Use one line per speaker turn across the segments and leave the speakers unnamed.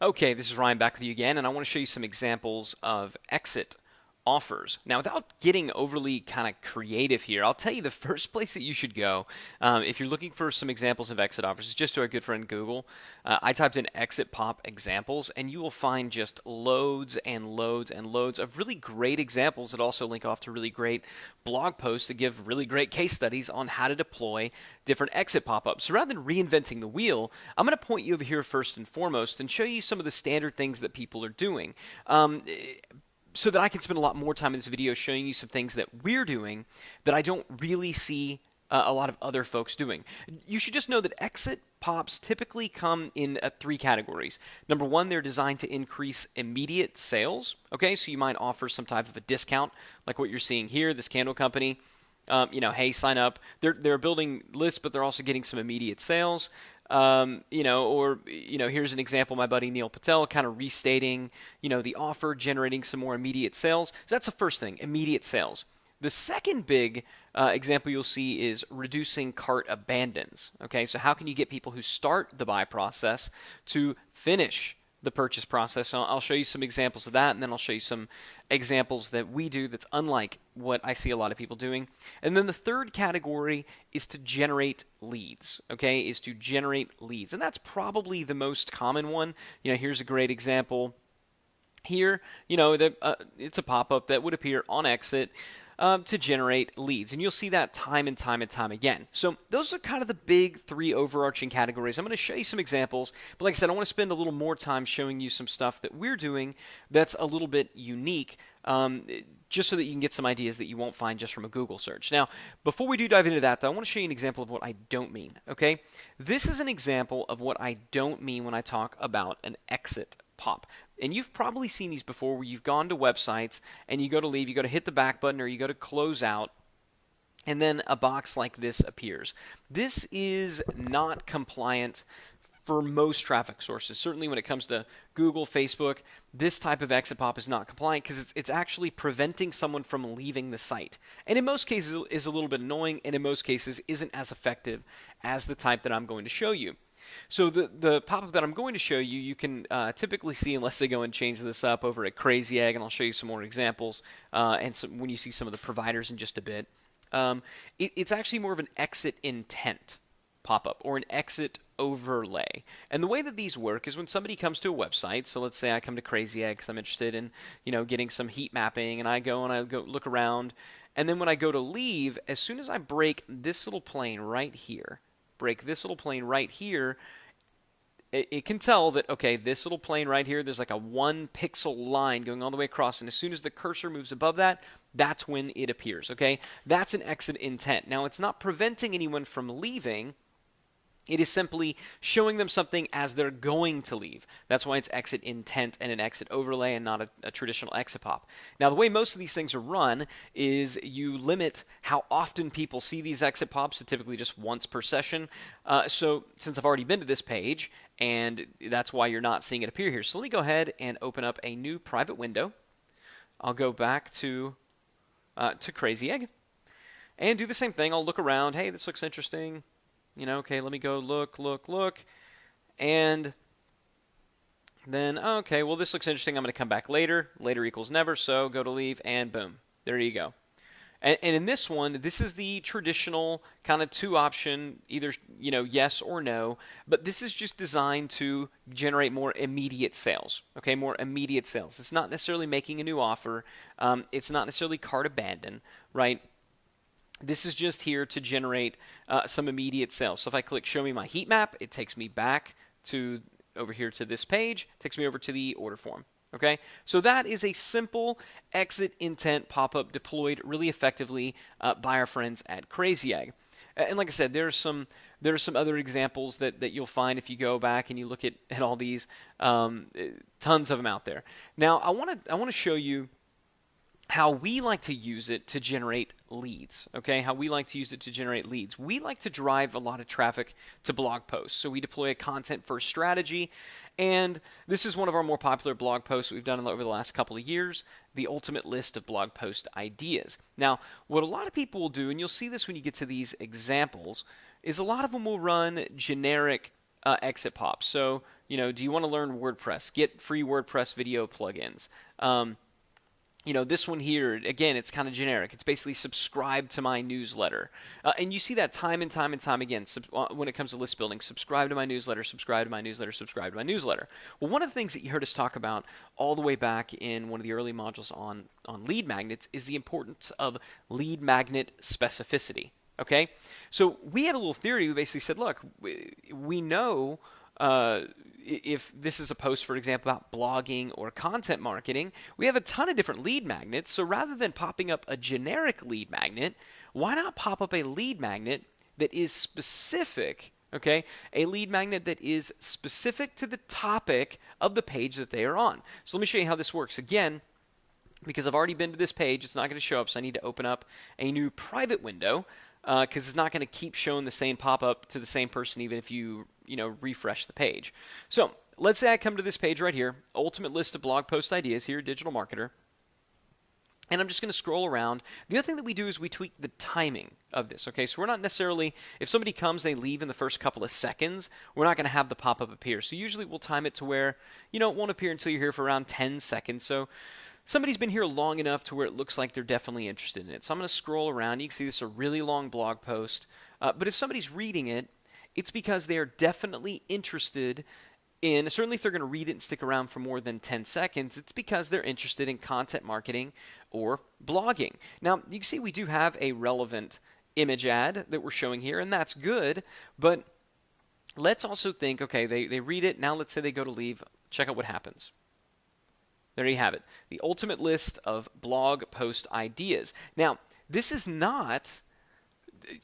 Okay, this is Ryan back with you again, and I want to show you some examples of exit offers. Now, without getting overly kind of creative here, I'll tell you the first place that you should go if you're looking for some examples of exit offers is just to our good friend Google. I typed in exit pop examples, and you will find just loads and loads and loads of really great examples that also link off to really great blog posts that give really great case studies on how to deploy different exit pop-ups. So rather than reinventing the wheel, I'm going to point you over here first and foremost and show you some of the standard things that people are doing. So that I can spend a lot more time in this video showing you some things that we're doing that I don't really see a lot of other folks doing. You should just know that exit pops typically come in three categories. Number one, they're designed to increase immediate sales. Okay, so you might offer some type of a discount, like what you're seeing here, this candle company. Hey, sign up. They're building lists, but they're also getting some immediate sales. Here's an example. My buddy Neil Patel kind of restating, the offer, generating some more immediate sales. So that's the first thing, immediate sales. The second big example you'll see is reducing cart abandons. Okay, so how can you get people who start the buy process to finish the purchase process? So I'll show you some examples of that, and then I'll show you some examples that we do that's unlike what I see a lot of people doing. And then the third category is to generate leads, okay, is to generate leads. And that's probably the most common one. Here's a great example. Here, it's a pop-up that would appear on exit to generate leads. And you'll see that time and time and time again. So those are kind of the big three overarching categories. I'm going to show you some examples, but like I said, I want to spend a little more time showing you some stuff that we're doing that's a little bit unique, just so that you can get some ideas that you won't find just from a Google search. Now, before we do dive into that, though, I want to show you an example of what I don't mean, okay? This is an example of what I don't mean when I talk about an exit pop. And you've probably seen these before where you've gone to websites and you go to leave, you go to hit the back button or you go to close out, and then a box like this appears. This is not compliant for most traffic sources. Certainly when it comes to Google, Facebook, this type of exit pop is not compliant because it's actually preventing someone from leaving the site. And in most cases is a little bit annoying, and in most cases isn't as effective as the type that I'm going to show you. So the pop-up that I'm going to show you, you can typically see, unless they go and change this up, over at Crazy Egg, and I'll show you some more examples, and when you see some of the providers in just a bit. It's actually more of an exit intent pop-up or an exit overlay. And the way that these work is when somebody comes to a website, so let's say I come to Crazy Egg because I'm interested in, getting some heat mapping, and I go look around, and then when I go to leave, as soon as I break this little plane right here, it can tell that, okay, this little plane right here, there's like a 1 pixel line going all the way across, and as soon as the cursor moves above that, that's when it appears, okay? That's an exit intent. Now, it's not preventing anyone from leaving. It is simply showing them something as they're going to leave. That's why it's exit intent and an exit overlay and not a traditional exit pop. Now, the way most of these things are run is you limit how often people see these exit pops to typically just once per session. So since I've already been to this page, and that's why you're not seeing it appear here. So let me go ahead and open up a new private window. I'll go back to Crazy Egg and do the same thing. I'll look around. Hey, this looks interesting. Okay, let me go look. And then, okay, well, this looks interesting. I'm going to come back later. Later equals never, so go to leave, and boom. There you go. And in this one, this is the traditional kind of two option, either, yes or no. But this is just designed to generate more immediate sales, okay, more immediate sales. It's not necessarily making a new offer. It's not necessarily cart abandon, right? This is just here to generate some immediate sales. So if I click show me my heat map, it takes me back to over here to this page, takes me over to the order form. Okay, so that is a simple exit intent pop-up deployed really effectively by our friends at Crazy Egg. And like I said, there are some other examples that you'll find if you go back and you look at all these, tons of them out there. Now I want to show you how we like to use it to generate leads, okay? How we like to use it to generate leads. We like to drive a lot of traffic to blog posts. So we deploy a content-first strategy, and this is one of our more popular blog posts we've done over the last couple of years, the ultimate list of blog post ideas. Now, what a lot of people will do, and you'll see this when you get to these examples, is a lot of them will run generic exit pops. So, do you want to learn WordPress? Get free WordPress video plugins. This one here, again, it's kind of generic. It's basically subscribe to my newsletter. And you see that time and time and time again when it comes to list building. Subscribe to my newsletter, subscribe to my newsletter, subscribe to my newsletter. Well, one of the things that you heard us talk about all the way back in one of the early modules on lead magnets is the importance of lead magnet specificity. Okay? So we had a little theory. We basically said, look, we know if this is a post, for example, about blogging or content marketing, we have a ton of different lead magnets. So rather than popping up a generic lead magnet, why not pop up a lead magnet that is specific, okay? A lead magnet that is specific to the topic of the page that they are on. So let me show you how this works. Again, because I've already been to this page, it's not going to show up, so I need to open up a new private window because it's not going to keep showing the same pop-up to the same person even if you refresh the page. So let's say I come to this page right here, ultimate list of blog post ideas here, Digital Marketer. And I'm just going to scroll around. The other thing that we do is we tweak the timing of this. Okay, so we're not necessarily, if somebody comes, they leave in the first couple of seconds, we're not going to have the pop-up appear. So usually we'll time it to where, it won't appear until you're here for around 10 seconds. So somebody's been here long enough to where it looks like they're definitely interested in it. So I'm going to scroll around. You can see this is a really long blog post. But if somebody's reading it, it's because they are definitely interested in, certainly if they're going to read it and stick around for more than 10 seconds, it's because they're interested in content marketing or blogging. Now, you can see we do have a relevant image ad that we're showing here, and that's good, but let's also think, okay, they read it. Now let's say they go to leave. Check out what happens. There you have it. The ultimate list of blog post ideas. Now, this is not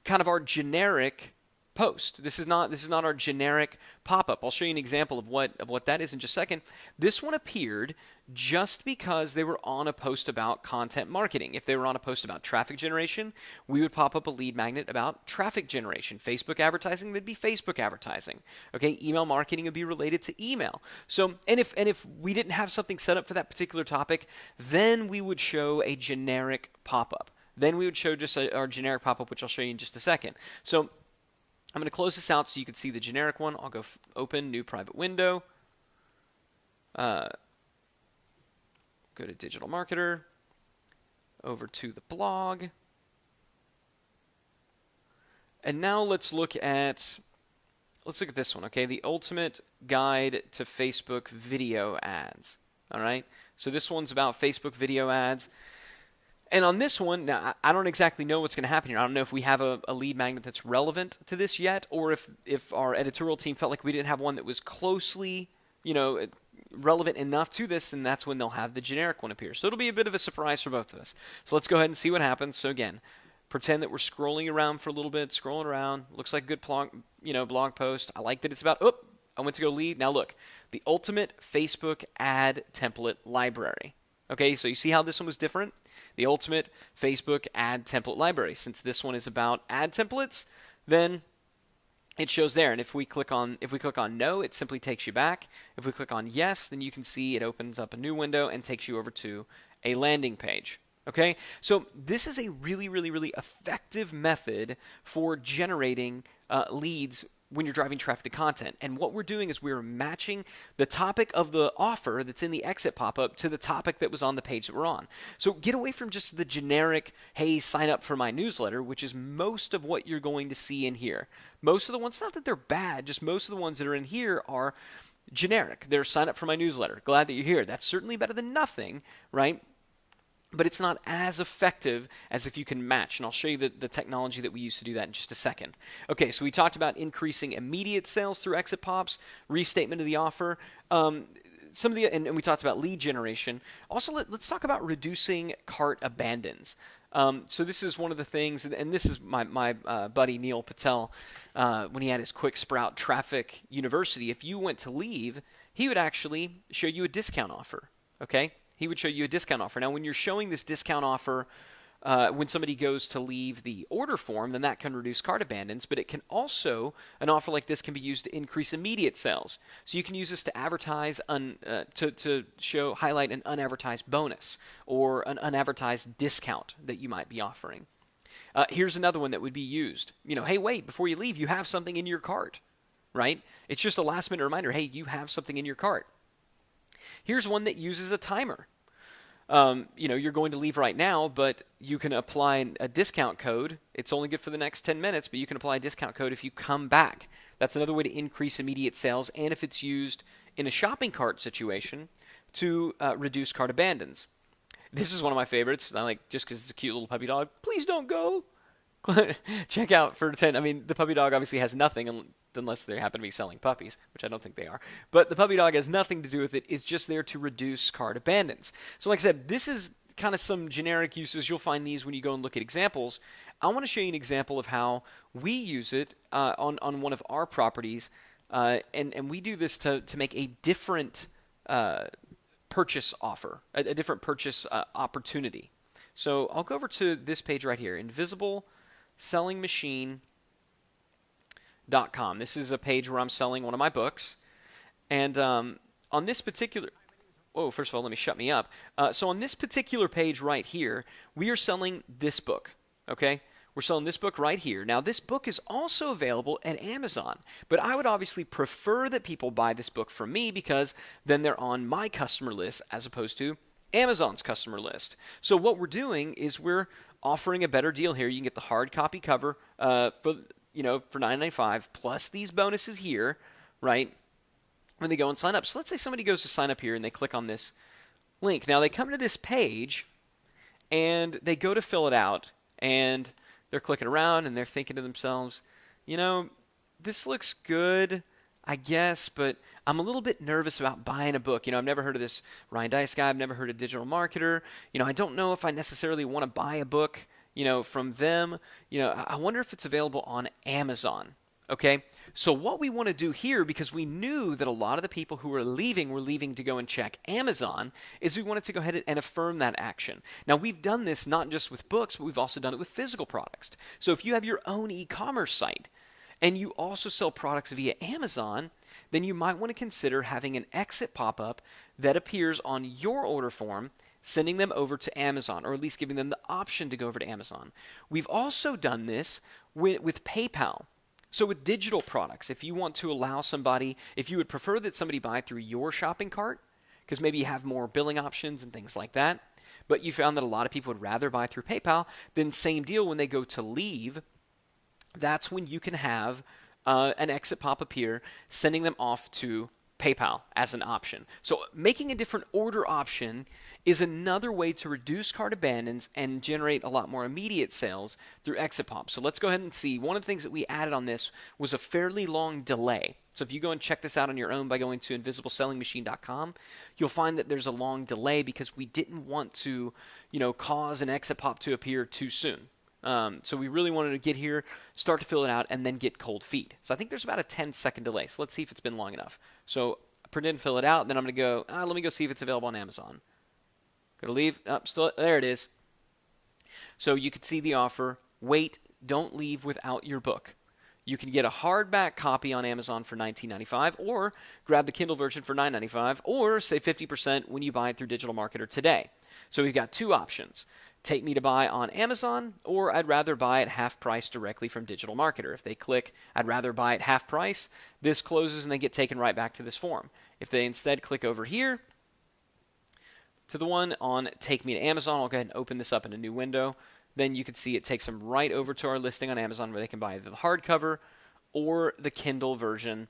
kind of our generic post. This is not our generic pop-up. I'll show you an example of what that is in just a second. This one appeared just because they were on a post about content marketing. If they were on a post about traffic generation, we would pop up a lead magnet about traffic generation. Facebook advertising, that'd be Facebook advertising. Okay, email marketing would be related to email. So, and if we didn't have something set up for that particular topic, then we would show a generic pop-up. Then we would show just our generic pop-up, which I'll show you in just a second. So I'm going to close this out so you can see the generic one. I'll go open new private window. Go to Digital Marketer. Over to the blog. And now let's look at this one, okay? The ultimate guide to Facebook video ads. All right? So this one's about Facebook video ads. And on this one, now I don't exactly know what's going to happen here. I don't know if we have a lead magnet that's relevant to this yet, or if our editorial team felt like we didn't have one that was closely, relevant enough to this, and that's when they'll have the generic one appear. So it'll be a bit of a surprise for both of us. So let's go ahead and see what happens. So again, pretend that we're scrolling around for a little bit, scrolling around. Looks like a good blog post. I like that it's about, I went to go lead. Now look, the ultimate Facebook ad template library. Okay, so you see how this one was different? The ultimate Facebook ad template library. Since this one is about ad templates, then it shows there. And if we click on no, it simply takes you back. If we click on yes, then you can see it opens up a new window and takes you over to a landing page. Okay, so this is a really, really, really effective method for generating leads when you're driving traffic to content. And what we're doing is we're matching the topic of the offer that's in the exit pop-up to the topic that was on the page that we're on. So get away from just the generic, hey, sign up for my newsletter, which is most of what you're going to see in here. Most of the ones, not that they're bad, just most of the ones that are in here are generic. They're sign up for my newsletter. Glad that you're here. That's certainly better than nothing, right? But it's not as effective as if you can match. And I'll show you the technology that we use to do that in just a second. Okay, so we talked about increasing immediate sales through exit pops, restatement of the offer, and we talked about lead generation. Also, let's talk about reducing cart abandons. So this is one of the things, and this is my buddy Neil Patel, when he had his Quick Sprout Traffic University. If you went to leave, he would actually show you a discount offer, okay? He would show you a discount offer. Now, when you're showing this discount offer, when somebody goes to leave the order form, then that can reduce cart abandons, but it can also, an offer like this can be used to increase immediate sales. So you can use this to advertise, to highlight an unadvertised bonus or an unadvertised discount that you might be offering. Here's another one that would be used. Hey, wait, before you leave, you have something in your cart. right? It's just a last minute reminder, hey, you have something in your cart. Here's one that uses a timer. You're going to leave right now, but you can apply a discount code. It's only good for the next 10 minutes, but you can apply a discount code if you come back. That's another way to increase immediate sales, and if it's used in a shopping cart situation, to reduce cart abandons. This is one of my favorites. I like just because it's a cute little puppy dog. Please don't go. Check out for 10. I mean, the puppy dog obviously has nothing unless they happen to be selling puppies, which I don't think they are. But the puppy dog has nothing to do with it. It's just there to reduce cart abandons. So like I said, this is kind of some generic uses. You'll find these when you go and look at examples. I want to show you an example of how we use it on one of our properties. And we do this to make a different purchase offer, a different purchase opportunity. So I'll go over to this page right here, InvisibleSellingMachine.com. This is a page where I'm selling one of my books. And on this particular... Oh, first of all, let me shut me up. So on this particular page right here, we are selling this book, okay? We're selling this book right here. Now, this book is also available at Amazon, but I would obviously prefer that people buy this book from me because then they're on my customer list as opposed to Amazon's customer list. So what we're doing is we're offering a better deal here. You can get the hard copy cover for $9.95 plus these bonuses here, right? When they go and sign up. So let's say somebody goes to sign up here and they click on this link. Now they come to this page and they go to fill it out and they're clicking around and they're thinking to themselves, this looks good, I guess, but I'm a little bit nervous about buying a book. I've never heard of this Ryan Dice guy. I've never heard of Digital Marketer. I don't know if I necessarily want to buy a book, from them. I wonder if it's available on Amazon. Okay, so what we want to do here, because we knew that a lot of the people who were leaving to go and check Amazon, is we wanted to go ahead and affirm that action. Now, we've done this not just with books, but we've also done it with physical products. So if you have your own e-commerce site and you also sell products via Amazon, then you might want to consider having an exit pop-up that appears on your order form, sending them over to Amazon, or at least giving them the option to go over to Amazon. We've also done this with PayPal. So with digital products, if you want to allow somebody, if you would prefer that somebody buy through your shopping cart, because maybe you have more billing options and things like that, but you found that a lot of people would rather buy through PayPal, then same deal when they go to leave, that's when you can have an exit pop-up here, sending them off to PayPal as an option. So making a different order option is another way to reduce cart abandons and generate a lot more immediate sales through exit pop. So let's go ahead and see. One of the things that we added on this was a fairly long delay. So if you go and check this out on your own by going to InvisibleSellingMachine.com, you'll find that there's a long delay because we didn't want to, cause an exit pop to appear too soon. So we really wanted to get here, start to fill it out, and then get cold feet. So I think there's about a 10-second delay. So let's see if it's been long enough. So print it and fill it out, and then I'm going to go, let me go see if it's available on Amazon. Go to leave. Still, there it is. So you can see the offer. Wait, don't leave without your book. You can get a hardback copy on Amazon for $19.95, or grab the Kindle version for $9.95, or save 50% when you buy it through Digital Marketer today. So we've got two options. Take me to buy on Amazon, or I'd rather buy at half price directly from Digital Marketer. If they click, I'd rather buy at half price, this closes and they get taken right back to this form. If they instead click over here to the one on Take Me to Amazon, I'll go ahead and open this up in a new window. Then you can see it takes them right over to our listing on Amazon where they can buy either the hardcover or the Kindle version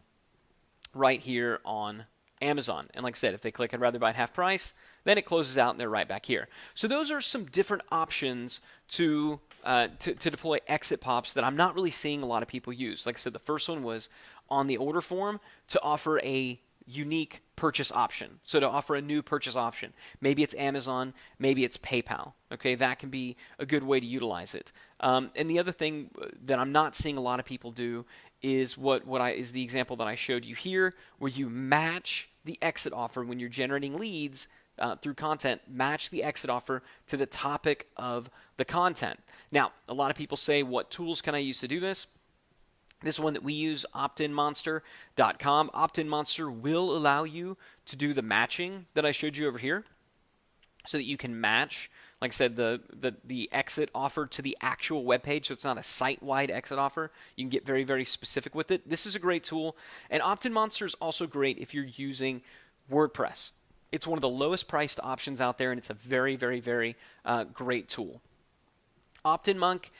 right here on Amazon. And like I said, if they click I'd rather buy at half price, then it closes out and they're right back here. So those are some different options to deploy exit pops that I'm not really seeing a lot of people use. Like I said, the first one was on the order form to offer a unique purchase option. So to offer a new purchase option. Maybe it's Amazon, maybe it's PayPal. Okay, that can be a good way to utilize it. And the other thing that I'm not seeing a lot of people do is is the example that I showed you here, where you match the exit offer when you're generating leads through content, match the exit offer to the topic of the content. Now, a lot of people say, what tools can I use to do this? This one that we use, optinmonster.com. OptinMonster will allow you to do the matching that I showed you over here so that you can match like I said, the exit offer to the actual web page, so it's not a site-wide exit offer. You can get very, very specific with it. This is a great tool, and OptinMonster is also great if you're using WordPress. It's one of the lowest priced options out there, and it's a very, very, very great tool. OptinMonk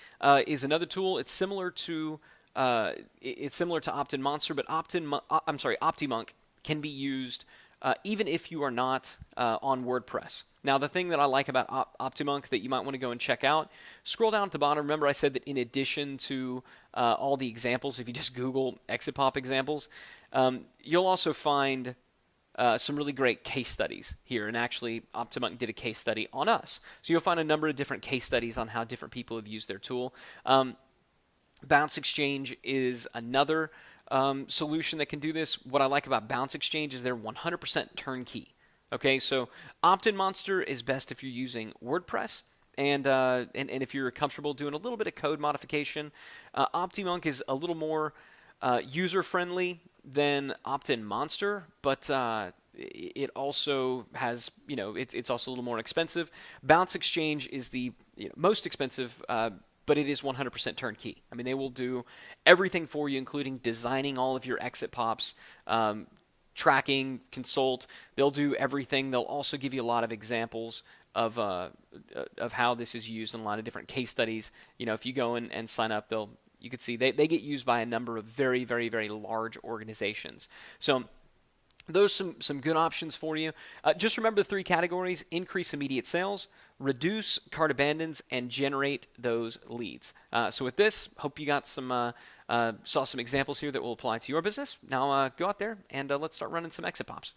is another tool. It's similar to OptinMonster, but OptiMonk can be used even if you are not on WordPress. Now, the thing that I like about OptiMonk that you might want to go and check out, scroll down at the bottom. Remember, I said that in addition to all the examples, if you just Google ExitPop examples, you'll also find some really great case studies here. And actually, OptiMonk did a case study on us. So you'll find a number of different case studies on how different people have used their tool. Bounce Exchange is another solution that can do this. What I like about Bounce Exchange is they're 100% turnkey. Okay, so OptinMonster is best if you're using WordPress, and if you're comfortable doing a little bit of code modification. OptiMonk is a little more user-friendly than OptinMonster, but it also has, it's also a little more expensive. Bounce Exchange is the most expensive, but it is 100% turnkey. I mean, they will do everything for you, including designing all of your exit pops, tracking, consult. They'll do everything. They'll also give you a lot of examples of how this is used in a lot of different case studies. If you go in and sign up, you can see they get used by a number of very, very, very large organizations. So those are some good options for you. Just remember the three categories: increase immediate sales, reduce cart abandons, and generate those leads. So with this, hope you got saw some examples here that will apply to your business. Now go out there and let's start running some exit pops.